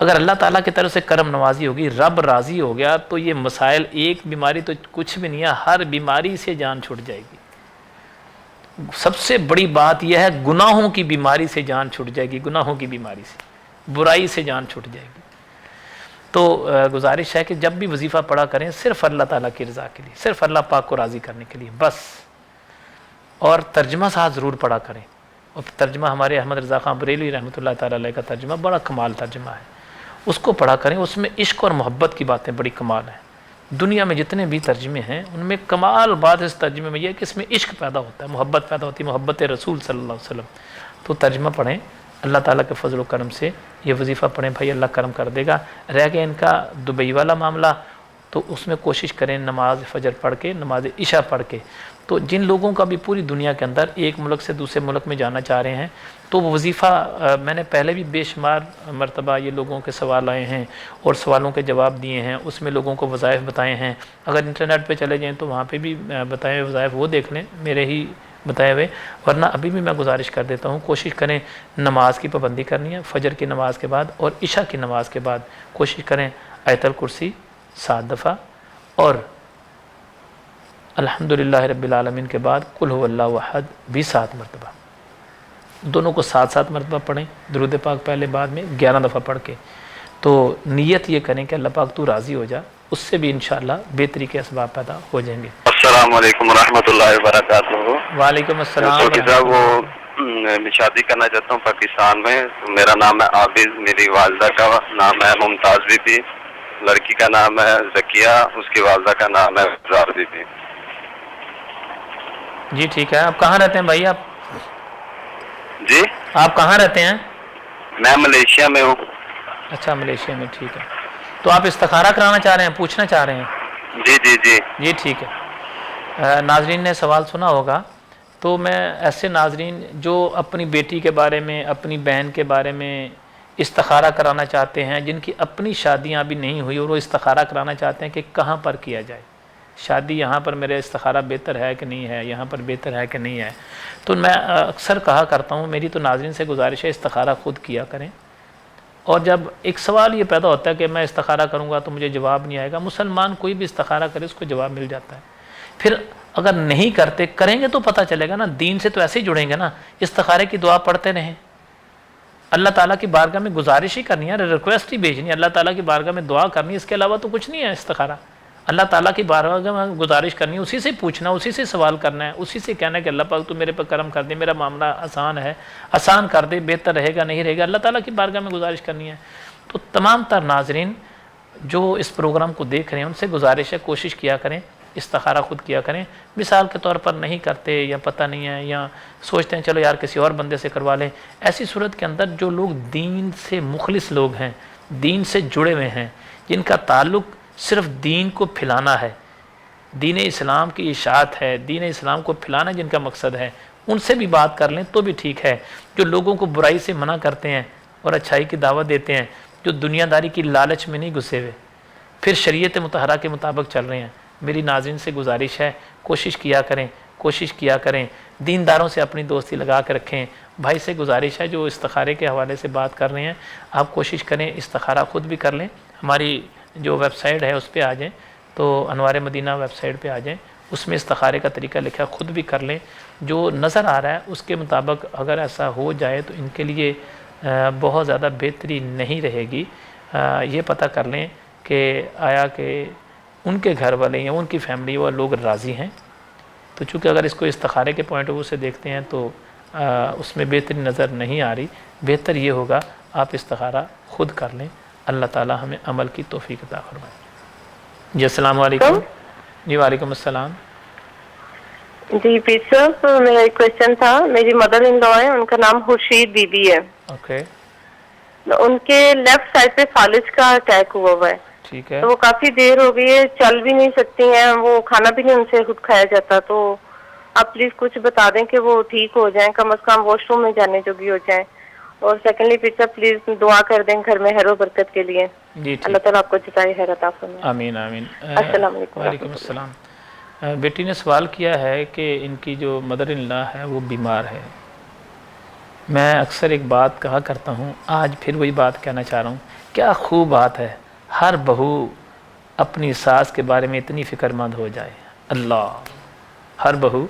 اگر اللہ تعالیٰ کی طرف سے کرم نوازی ہوگی، رب راضی ہو گیا، تو یہ مسائل، ایک بیماری تو کچھ بھی نہیں ہے، ہر بیماری سے جان چھوٹ جائے گی۔ سب سے بڑی بات یہ ہے گناہوں کی بیماری سے جان چھوٹ جائے گی، گناہوں کی بیماری سے، برائی سے جان چھوٹ جائے گی۔ تو گزارش ہے کہ جب بھی وظیفہ پڑھا کریں صرف اللہ تعالیٰ کی رضا کے لیے، صرف اللہ پاک کو راضی کرنے کے لیے بس، اور ترجمہ ساتھ ضرور پڑھا کریں۔ اور ترجمہ ہمارے احمد رضا خان بریلوی رحمۃ اللہ تعالیٰ علیہ کا ترجمہ بڑا کمال ترجمہ ہے، اس کو پڑھا کریں، اس میں عشق اور محبت کی باتیں بڑی کمال ہیں۔ دنیا میں جتنے بھی ترجمے ہیں ان میں کمال بات اس ترجمے میں یہ ہے کہ اس میں عشق پیدا ہوتا ہے، محبت پیدا ہوتی ہے، محبت رسول صلی اللہ علیہ وسلم۔ تو ترجمہ پڑھیں، اللہ تعالیٰ کے فضل و کرم سے یہ وظیفہ پڑھیں بھائی، اللہ کرم کر دے گا۔ رہ گیا ان کا دبئی والا معاملہ، تو اس میں کوشش کریں نماز فجر پڑھ کے، نماز عشاء پڑھ کے۔ تو جن لوگوں کا بھی پوری دنیا کے اندر ایک ملک سے دوسرے ملک میں جانا چاہ رہے ہیں، تو وہ وظیفہ میں نے پہلے بھی بے شمار مرتبہ یہ لوگوں کے سوال آئے ہیں اور سوالوں کے جواب دیے ہیں، اس میں لوگوں کو وظائف بتائے ہیں۔ اگر انٹرنیٹ پہ چلے جائیں تو وہاں پہ بھی بتائے ہوئے وظائف وہ دیکھ لیں، میرے ہی بتائے ہوئے۔ ورنہ ابھی بھی میں گزارش کر دیتا ہوں، کوشش کریں نماز کی پابندی کرنی ہے، فجر کی نماز کے بعد اور عشاء کی نماز کے بعد کوشش کریں آیت الکرسی 7 دفعہ اور الحمدللہ رب العالمین کے بعد قل هو اللہ احد بھی 7 مرتبہ، دونوں کو 7 مرتبہ پڑھیں، درود پاک پہلے بعد میں 11 دفعہ پڑھ کے۔ تو نیت یہ کریں کہ اللہ پاک تو راضی ہو جا، اس سے بھی انشاءاللہ بہتری کے اسباب پیدا ہو جائیں گے۔ السلام علیکم ورحمۃ اللہ وبرکاتہ۔ وعلیکم السلام۔ میں شادی کرنا چاہتا ہوں پاکستان میں، میرا نام ہے عابد، میری والدہ کا نام ہے ممتاز بی بی، لڑکی کا نام ہے زکیہ، اس کی والدہ کا نام ہے زار بی بی۔ جی ٹھیک ہے، آپ کہاں رہتے ہیں بھائی؟ آپ جی آپ کہاں رہتے ہیں؟ میں ملیشیا میں ہوں۔ اچھا ملیشیا میں، ٹھیک ہے۔ تو آپ استخارہ کرانا چاہ رہے ہیں، پوچھنا چاہ رہے ہیں؟ جی جی جی جی ٹھیک ہے۔ ناظرین نے سوال سنا ہوگا، تو میں ایسے ناظرین جو اپنی بیٹی کے بارے میں، اپنی بہن کے بارے میں استخارہ کرانا چاہتے ہیں، جن کی اپنی شادیاں ابھی نہیں ہوئی اور وہ استخارہ کرانا چاہتے ہیں کہ کہاں پر کیا جائے، شادی یہاں پر میرے استخارہ بہتر ہے کہ نہیں ہے، یہاں پر بہتر ہے کہ نہیں ہے، تو میں اکثر کہا کرتا ہوں، میری تو ناظرین سے گزارش ہے استخارہ خود کیا کریں۔ اور جب ایک سوال یہ پیدا ہوتا ہے کہ میں استخارہ کروں گا تو مجھے جواب نہیں آئے گا، مسلمان کوئی بھی استخارہ کرے اس کو جواب مل جاتا ہے۔ پھر اگر نہیں کرتے، کریں گے تو پتہ چلے گا نا، دین سے تو ایسے ہی جڑیں گے نا، استخارے کی دعا پڑھتے رہیں، اللہ تعالیٰ کی بارگاہ میں گزارش ہی کرنی ہے، ریکویسٹ ہی بھیجنی ہے، اللہ تعالیٰ کی بارگاہ میں دعا کرنی ہے، اس کے علاوہ تو کچھ نہیں ہے استخارہ۔ اللہ تعالیٰ کی بارگاہ میں گزارش کرنی ہے، اسی سے پوچھنا، اسی سے سوال کرنا ہے، اسی سے کہنا ہے کہ اللہ پاک تو میرے پر کرم کر دے، میرا معاملہ آسان ہے، آسان کر دے، بہتر رہے گا نہیں رہے گا، اللہ تعالیٰ کی بارگاہ میں گزارش کرنی ہے۔ تو تمام تر ناظرین جو اس پروگرام کو دیکھ رہے ہیں ان سے گزارش ہے، کوشش کیا کریں استخارہ خود کیا کریں۔ مثال کے طور پر نہیں کرتے یا پتہ نہیں ہے یا سوچتے ہیں چلو یار کسی اور بندے سے کروا لیں، ایسی صورت کے اندر جو لوگ دین سے مخلص لوگ ہیں، دین سے جڑے ہوئے ہیں، جن کا تعلق صرف دین کو پھیلانا ہے، دین اسلام کی اشاعت ہے، دین اسلام کو پھیلانا جن کا مقصد ہے، ان سے بھی بات کر لیں تو بھی ٹھیک ہے۔ جو لوگوں کو برائی سے منع کرتے ہیں اور اچھائی کی دعوت دیتے ہیں، جو دنیا داری کی لالچ میں نہیں گھسے ہوئے، پھر شریعت مطہرہ کے مطابق چل رہے ہیں، میری ناظرین سے گزارش ہے کوشش کیا کریں، دینداروں سے اپنی دوستی لگا کے رکھیں۔ بھائی سے گزارش ہے جو استخارے کے حوالے سے بات کر رہے ہیں، آپ کوشش کریں استخارہ خود بھی کر لیں، ہماری جو ویب سائٹ ہے اس پہ آ جائیں، تو انوار مدینہ ویب سائٹ پہ آ جائیں، اس میں استخارے کا طریقہ لکھا ہے، خود بھی کر لیں، جو نظر آ رہا ہے اس کے مطابق اگر ایسا ہو جائے تو ان کے لیے بہت زیادہ بہتری نہیں رہے گی۔ یہ پتہ کر لیں کہ آیا کہ ان کے گھر والے یا ان کی فیملی وہ لوگ راضی ہیں، تو چونکہ اگر اس کو استخارے کے پوائنٹ آف ویو سے دیکھتے ہیں تو اس میں بہتری نظر نہیں آ رہی، بہتر یہ ہوگا آپ استخارہ خود کر لیں، اللہ تعالی ہمیں عمل کی توفیق عطا فرمائے۔ جی السلام علیکم۔ جی وعلیکم السلام۔ جی پیر صاحب، میرا ایک کوشچن تھا۔ میری مدر ان لا ہے، ان کا نام خورشید بی بی ہے، اوکے ان کے لیفٹ سائڈ پہ فالج کا اٹیک ہوا ہے، ٹھیک ہے۔ تو وہ کافی دیر ہو گئی ہے، چل بھی نہیں سکتی ہیں، وہ کھانا بھی نہیں ان سے خود کھایا جاتا، تو آپ پلیز کچھ بتا دیں کہ وہ ٹھیک ہو جائیں، کم از کم واش روم میں جانے جوگی ہو جائیں۔ اور سیکنڈلی پیر صاحب پلیز دعا کر دیں گھر میں خیر و برکت کے لیے، جی ٹھیک، اللہ تعالیٰ آپ کو جزائے خیر عطا فرمائے۔ آمین آمین۔ السلام علیکم۔ وعلیکم السلام۔ بیٹی نے سوال کیا ہے کہ ان کی جو مدر ان لا ہے وہ بیمار ہے۔ میں اکثر ایک بات کہا کرتا ہوں، آج پھر وہی بات کہنا چاہ رہا ہوں، کیا خوب بات ہے ہر بہو اپنی ساس کے بارے میں اتنی فکر مند ہو جائے۔ اللہ، ہر بہو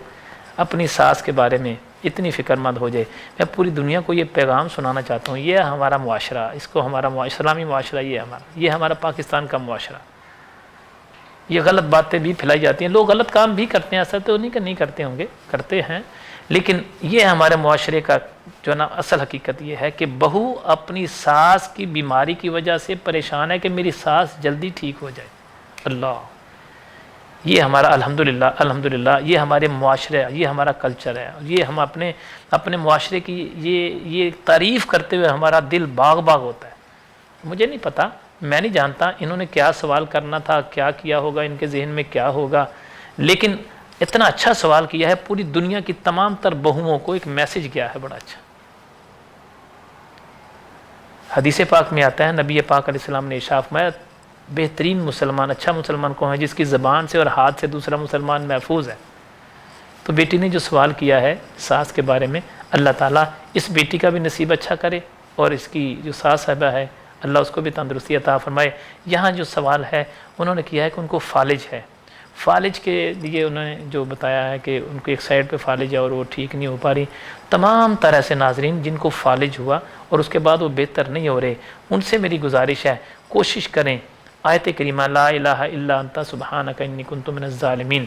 اپنی ساس کے بارے میں اتنی فکر مند ہو جائے۔ میں پوری دنیا کو یہ پیغام سنانا چاہتا ہوں، یہ ہمارا معاشرہ، اس کو ہمارا اسلامی معاشرہ، یہ ہمارا پاکستان کا معاشرہ، یہ غلط باتیں بھی پھیلائی جاتی ہیں، لوگ غلط کام بھی کرتے ہیں، ایسا تو نہیں کہ نہیں کرتے ہوں گے، کرتے ہیں، لیکن یہ ہمارے معاشرے کا جو نا اصل حقیقت یہ ہے کہ بہو اپنی ساس کی بیماری کی وجہ سے پریشان ہے کہ میری ساس جلدی ٹھیک ہو جائے۔ اللہ، یہ ہمارا الحمدللہ یہ ہمارے معاشرے، یہ ہمارا کلچر ہے، یہ ہم اپنے معاشرے کی یہ تعریف کرتے ہوئے ہمارا دل باغ باغ ہوتا ہے۔ مجھے نہیں پتہ، میں نہیں جانتا انہوں نے کیا سوال کرنا تھا، کیا کیا ہوگا، ان کے ذہن میں کیا ہوگا، لیکن اتنا اچھا سوال کیا ہے، پوری دنیا کی تمام تر بہوؤں کو ایک میسج کیا ہے بڑا اچھا۔ حدیث پاک میں آتا ہے، نبی پاک علیہ السلام نے ارشاد فرمایا، بہترین مسلمان، اچھا مسلمان کون ہے؟ جس کی زبان سے اور ہاتھ سے دوسرا مسلمان محفوظ ہے۔ تو بیٹی نے جو سوال کیا ہے ساس کے بارے میں، اللہ تعالیٰ اس بیٹی کا بھی نصیب اچھا کرے، اور اس کی جو ساس صاحبہ ہے اللہ اس کو بھی تندرستی عطا فرمائے۔ یہاں جو سوال ہے انہوں نے کیا ہے کہ ان کو فالج ہے، فالج کے لیے انہوں نے جو بتایا ہے کہ ان کو ایک سائڈ پہ فالج ہے اور وہ ٹھیک نہیں ہو پا رہی۔ تمام طرح سے ناظرین جن کو فالج ہوا اور اس کے بعد وہ بہتر نہیں ہو رہے، ان سے میری گزارش ہے کوشش کریں آیت کریمہ لا الہ الا انت سبحانک انی کنت من الظالمین،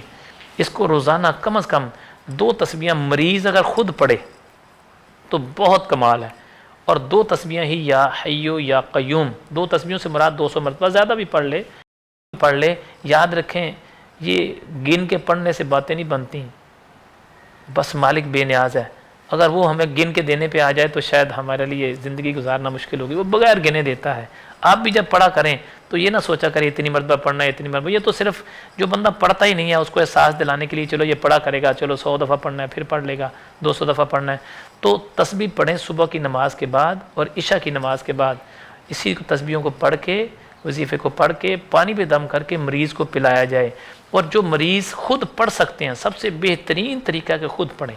اس کو روزانہ کم از کم 2 تسبیحاں مریض اگر خود پڑھے تو بہت کمال ہے، اور 2 تسبیحاں ہی یا حیو یا قیوم، 2 تسبیحوں سے مراد 200 مرتبہ، زیادہ بھی پڑھ لے۔ یاد رکھیں یہ گن کے پڑھنے سے باتیں نہیں بنتی، بس مالک بے نیاز ہے، اگر وہ ہمیں گن کے دینے پہ آ جائے تو شاید ہمارے لیے زندگی گزارنا مشکل ہوگی، وہ بغیر گنے دیتا ہے۔ آپ بھی جب پڑھا کریں تو یہ نہ سوچا کریں اتنی مرتبہ پڑھنا ہے اتنی مرتبہ، یہ تو صرف جو بندہ پڑھتا ہی نہیں ہے اس کو احساس دلانے کے لیے چلو یہ پڑھا کرے گا، چلو 100 دفعہ پڑھنا ہے، پھر پڑھ لے گا، 200 دفعہ پڑھنا ہے۔ تو تسبیح پڑھیں صبح کی نماز کے بعد اور عشاء کی نماز کے بعد، اسی تسبیحوں کو پڑھ کے، وظیفے کو پڑھ کے، پانی پہ دم کر کے مریض کو پلایا جائے۔ اور جو مریض خود پڑھ سکتے ہیں سب سے بہترین طریقہ کہ خود پڑھیں،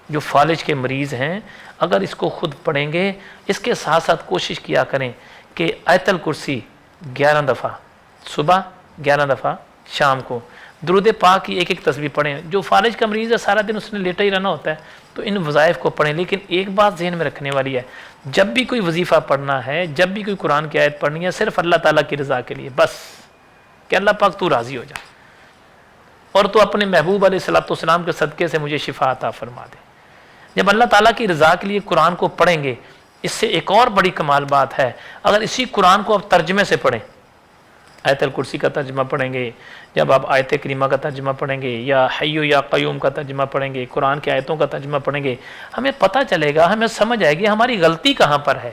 جو فالج کے مریض ہیں اگر اس کو خود پڑھیں گے، اس کے ساتھ ساتھ کوشش کیا کریں کہ آیت الکرسی 11 دفعہ صبح، 11 دفعہ شام کو، درود پاک کی ایک تسبیح پڑھیں۔ جو فالج کا مریض ہے سارا دن اس نے لیٹا ہی رہنا ہوتا ہے، تو ان وظائف کو پڑھیں، لیکن ایک بات ذہن میں رکھنے والی ہے، جب بھی کوئی وظیفہ پڑھنا ہے، جب بھی کوئی قرآن کی آیت پڑھنی ہے، صرف اللہ تعالیٰ کی رضا کے لیے بس، کہ اللہ پاک تو راضی ہو جا، اور تو اپنے محبوب علیہ الصلوۃ والسلام کے صدقے سے مجھے شفا عطا فرما دے۔ جب اللہ تعالیٰ کی رضا کے لیے قرآن کو پڑھیں گے، اس سے ایک اور بڑی کمال بات ہے، اگر اسی قرآن کو آپ ترجمے سے پڑھیں، آیت الکرسی کا ترجمہ پڑھیں گے، جب آپ آیت کریمہ کا ترجمہ پڑھیں گے، یا حیو یا قیوم کا ترجمہ پڑھیں گے، قرآن کی آیتوں کا ترجمہ پڑھیں گے، ہمیں پتہ چلے گا، ہمیں سمجھ آئے گی ہماری غلطی کہاں پر ہے،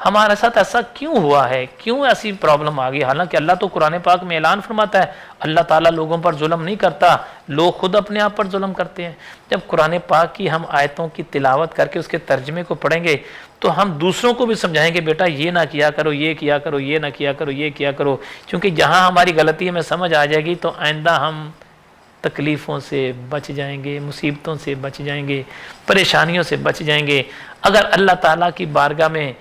ہمارے ساتھ ایسا کیوں ہوا ہے، کیوں ایسی پرابلم آ گئی۔ حالانکہ اللہ تو قرآن پاک میں اعلان فرماتا ہے اللہ تعالیٰ لوگوں پر ظلم نہیں کرتا، لوگ خود اپنے آپ پر ظلم کرتے ہیں۔ جب قرآن پاک کی ہم آیتوں کی تلاوت کر کے اس کے ترجمے کو پڑھیں گے تو ہم دوسروں کو بھی سمجھائیں گے بیٹا یہ نہ کیا کرو، یہ کیا کرو، یہ نہ کیا کرو، یہ کیا کرو، کیونکہ جہاں ہماری غلطی ہمیں سمجھ آ جائے گی تو آئندہ ہم تکلیفوں سے بچ جائیں گے، مصیبتوں سے بچ جائیں گے، پریشانیوں سے بچ جائیں گے۔ اگر اللہ تعالیٰ کی بارگاہ میں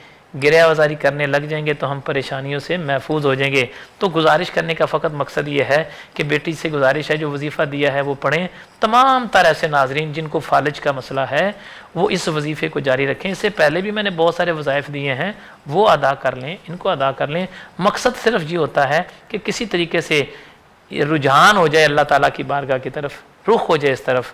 گریہ وزاری کرنے لگ جائیں گے تو ہم پریشانیوں سے محفوظ ہو جائیں گے۔ تو گزارش کرنے کا فقط مقصد یہ ہے کہ بیٹی سے گزارش ہے جو وظیفہ دیا ہے وہ پڑھیں، تمام طرح سے ناظرین جن کو فالج کا مسئلہ ہے وہ اس وظیفے کو جاری رکھیں۔ اس سے پہلے بھی میں نے بہت سارے وظائف دیے ہیں، وہ ادا کر لیں، ان کو ادا کر لیں۔ مقصد صرف یہ ہوتا ہے کہ کسی طریقے سے رجحان ہو جائے اللہ تعالیٰ کی بارگاہ کی طرف، رخ ہو جائے اس طرف۔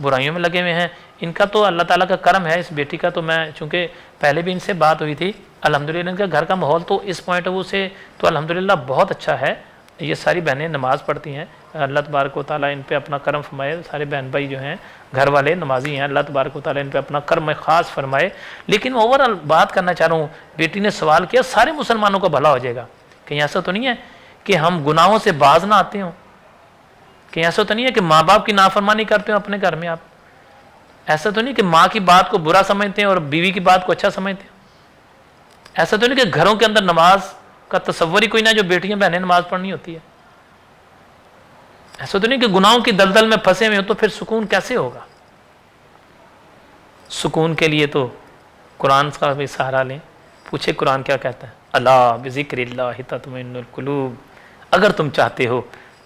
برائیوں میں لگے ہوئے ہیں. ان کا تو اللہ تعالیٰ کا کرم ہے. اس بیٹی کا تو میں چونکہ پہلے بھی ان سے بات ہوئی تھی, الحمدللہ ان کا گھر کا ماحول تو اس پوائنٹ آف ویو سے تو الحمدللہ بہت اچھا ہے. یہ ساری بہنیں نماز پڑھتی ہیں, اللہ تبارک و تعالیٰ ان پہ اپنا کرم فرمائے. سارے بہن بھائی جو ہیں گھر والے نمازی ہیں, اللہ تبارک و تعالیٰ ان پہ اپنا کرم خاص فرمائے. لیکن اوور آل بات کرنا چاہ رہا ہوں, بیٹی نے سوال کیا سارے مسلمانوں کا بھلا ہو جائے گا. کہیں ایسا تو نہیں ہے کہ ہم گناہوں سے باز نہ آتے ہوں؟ کہیں ایسا تو نہیں ہے کہ ماں باپ کی نافرمانی کرتے ہو اپنے گھر میں؟ آپ ایسا تو نہیں کہ ماں کی بات کو برا سمجھتے ہیں اور بیوی کی بات کو اچھا سمجھتے ہیں؟ ایسا تو نہیں کہ گھروں کے اندر نماز کا تصور ہی کوئی نہ جو بیٹیاں بہنیں نماز پڑھنی ہوتی ہے؟ ایسا تو نہیں کہ گناہوں کی دلدل میں پھنسے ہوئے ہو تو پھر سکون کیسے ہوگا؟ سکون کے لیے تو قرآن کا بھی سہارا لیں. پوچھے قرآن کیا کہتا ہے؟ الا بذکر اللہ تطمئن القلوب. اگر تم چاہتے ہو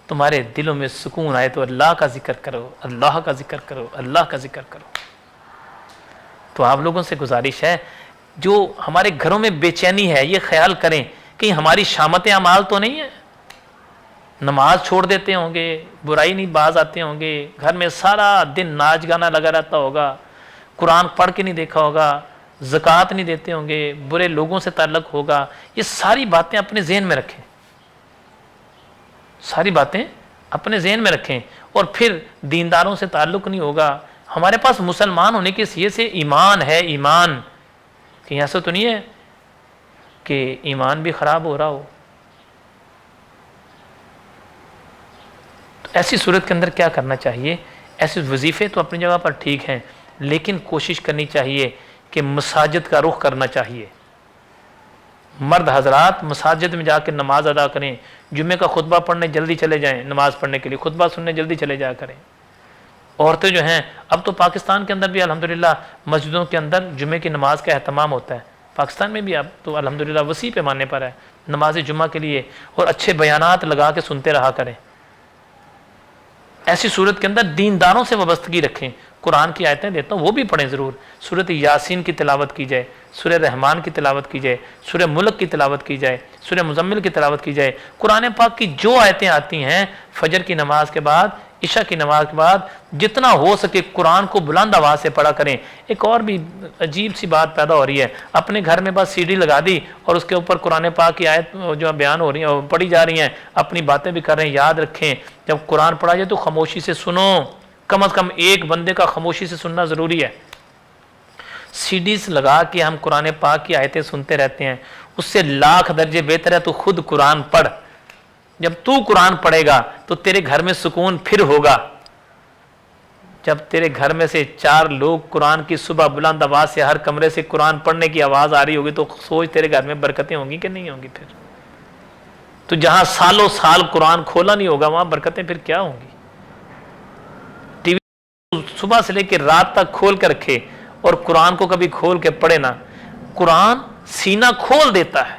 تمہارے دلوں میں سکون آئے تو اللہ کا ذکر کرو, اللہ کا ذکر کرو, اللہ کا ذکر کرو. تو آپ لوگوں سے گزارش ہے, جو ہمارے گھروں میں بے چینی ہے یہ خیال کریں کہ ہماری شامت اعمال تو نہیں ہے. نماز چھوڑ دیتے ہوں گے, برائی نہیں باز آتے ہوں گے, گھر میں سارا دن ناچ گانا لگا رہتا ہوگا, قرآن پڑھ کے نہیں دیکھا ہوگا, زکوٰۃ نہیں دیتے ہوں گے, برے لوگوں سے تعلق ہوگا. یہ ساری باتیں اپنے ذہن میں رکھیں, ساری باتیں اپنے ذہن میں رکھیں. اور پھر دینداروں سے تعلق نہیں ہوگا. ہمارے پاس مسلمان ہونے کی حیثیت سے ایمان ہے. ایمان کہیں ایسا تو نہیں ہے کہ ایمان بھی خراب ہو رہا ہو؟ تو ایسی صورت کے اندر کیا کرنا چاہیے؟ ایسے وظیفے تو اپنی جگہ پر ٹھیک ہیں, لیکن کوشش کرنی چاہیے کہ مساجد کا رخ کرنا چاہیے. مرد حضرات مساجد میں جا کے نماز ادا کریں. جمعے کا خطبہ پڑھنے جلدی چلے جائیں, نماز پڑھنے کے لیے خطبہ سننے جلدی چلے جایا کریں. عورتیں جو ہیں, اب تو پاکستان کے اندر بھی الحمدللہ مسجدوں کے اندر جمعے کی نماز کا اہتمام ہوتا ہے. پاکستان میں بھی اب تو الحمدللہ وسیع پیمانے پر ہے نماز جمعہ کے لیے, اور اچھے بیانات لگا کے سنتے رہا کریں. ایسی صورت کے اندر دینداروں سے وابستگی رکھیں. قرآن کی آیتیں دیتا ہوں وہ بھی پڑھیں ضرور. سورۃ یاسین کی تلاوت کی جائے, سورہ رحمان کی تلاوت کی جائے, سورہ ملک کی تلاوت کی جائے, سورہ مزمل کی تلاوت کی جائے. قرآن پاک کی جو آیتیں آتی ہیں فجر کی نماز کے بعد, عشاء کی نماز کے بعد, جتنا ہو سکے قرآن کو بلند آواز سے پڑھا کریں. ایک اور بھی عجیب سی بات پیدا ہو رہی ہے, اپنے گھر میں بس سی ڈی لگا دی اور اس کے اوپر قرآن پاک کی آیت جو بیان ہو رہی ہیں پڑھی جا رہی ہیں, اپنی باتیں بھی کر رہے ہیں. یاد رکھیں جب قرآن پڑھا جائے تو خاموشی سے سنو. کم از کم ایک بندے کا خاموشی سے سننا ضروری ہے. سی ڈیز لگا کے ہم قرآن پاک کی آیتیں سنتے رہتے ہیں, اس سے لاکھ درجے بہتر ہے تو خود قرآن پڑھ. جب تو قرآن پڑھے گا تو تیرے گھر میں سکون پھر ہوگا. جب تیرے گھر میں سے 4 لوگ قرآن کی صبح بلند آواز سے ہر کمرے سے قرآن پڑھنے کی آواز آ رہی ہوگی تو سوچ تیرے گھر میں برکتیں ہوں گی کہ نہیں ہوں گی؟ پھر تو جہاں سالوں سال قرآن کھولا نہیں ہوگا وہاں برکتیں پھر کیا ہوں گی؟ ٹی وی صبح سے لے کے رات تک کھول کے رکھے اور قرآن کو کبھی کھول کے پڑھے نا. قرآن سینہ کھول دیتا ہے,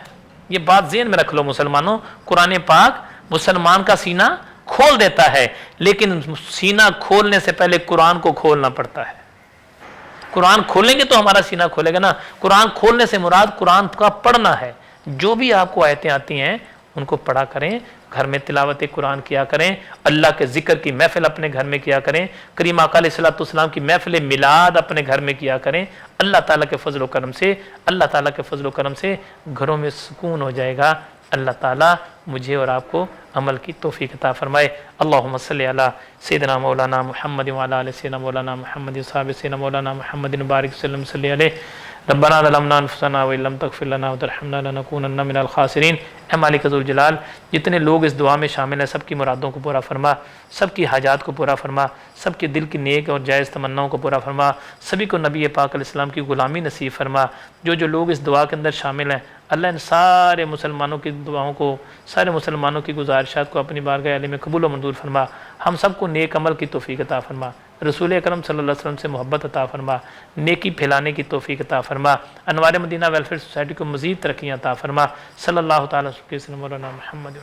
یہ بات ذہن میں رکھ لو مسلمانوں. قرآن پاک مسلمان کا سینہ کھول دیتا ہے, لیکن سینہ کھولنے سے پہلے قرآن کو کھولنا پڑتا ہے. قرآن کھولیں گے تو ہمارا سینہ کھولے گا نا. قرآن کھولنے سے مراد قرآن کا پڑھنا ہے. جو بھی آپ کو آیتیں آتی ہیں ان کو پڑھا کریں, گھر میں تلاوت قرآن کیا کریں, اللہ کے ذکر کی محفل اپنے گھر میں کیا کریں, کریم آقا علیہ الصلوۃ والسلام کی محفل میلاد اپنے گھر میں کیا کریں. اللہ تعالیٰ کے فضل و کرم سے, اللہ تعالیٰ کے فضل و کرم سے گھروں میں سکون ہو جائے گا. اللہ تعالیٰ مجھے اور آپ کو عمل کی توفیق عطا فرمائے. اللہم صلی علی سیدنا مولانا محمد وعلی آل سیدنا مولانا محمد وصحبہ سیدنا مولانا محمد بارک وسلم صلی علیہ. ربنا ظلمنا انفسنا وان لم تغفر لنا وترحمنا لنکونن من الخاسرین. اے مالک ذوالجلال, جتنے لوگ اس دعا میں شامل ہیں سب کی مرادوں کو پورا فرما, سب کی حاجات کو پورا فرما, سب کے دل کی نیک اور جائز تمناؤں کو پورا فرما. سبھی کو نبی پاک علیہ السلام کی غلامی نصیب فرما. جو لوگ اس دعا کے اندر شامل ہیں اللہ ان سارے مسلمانوں کی دعاؤں کو, سارے مسلمانوں کی گزارشات کو اپنی بارگاہ علی میں قبول و منظور فرما. ہم سب کو نیک عمل کی توفیق عطا فرما. رسول اکرم صلی اللہ علیہ وسلم سے محبت عطا فرما, نیکی پھیلانے کی توفیق عطا فرما. انوار مدینہ ویلفیئر سوسائٹی کو مزید ترقیاں عطا فرما. صلی اللہ تعالیٰ علیہ وسلم مولانا محمد.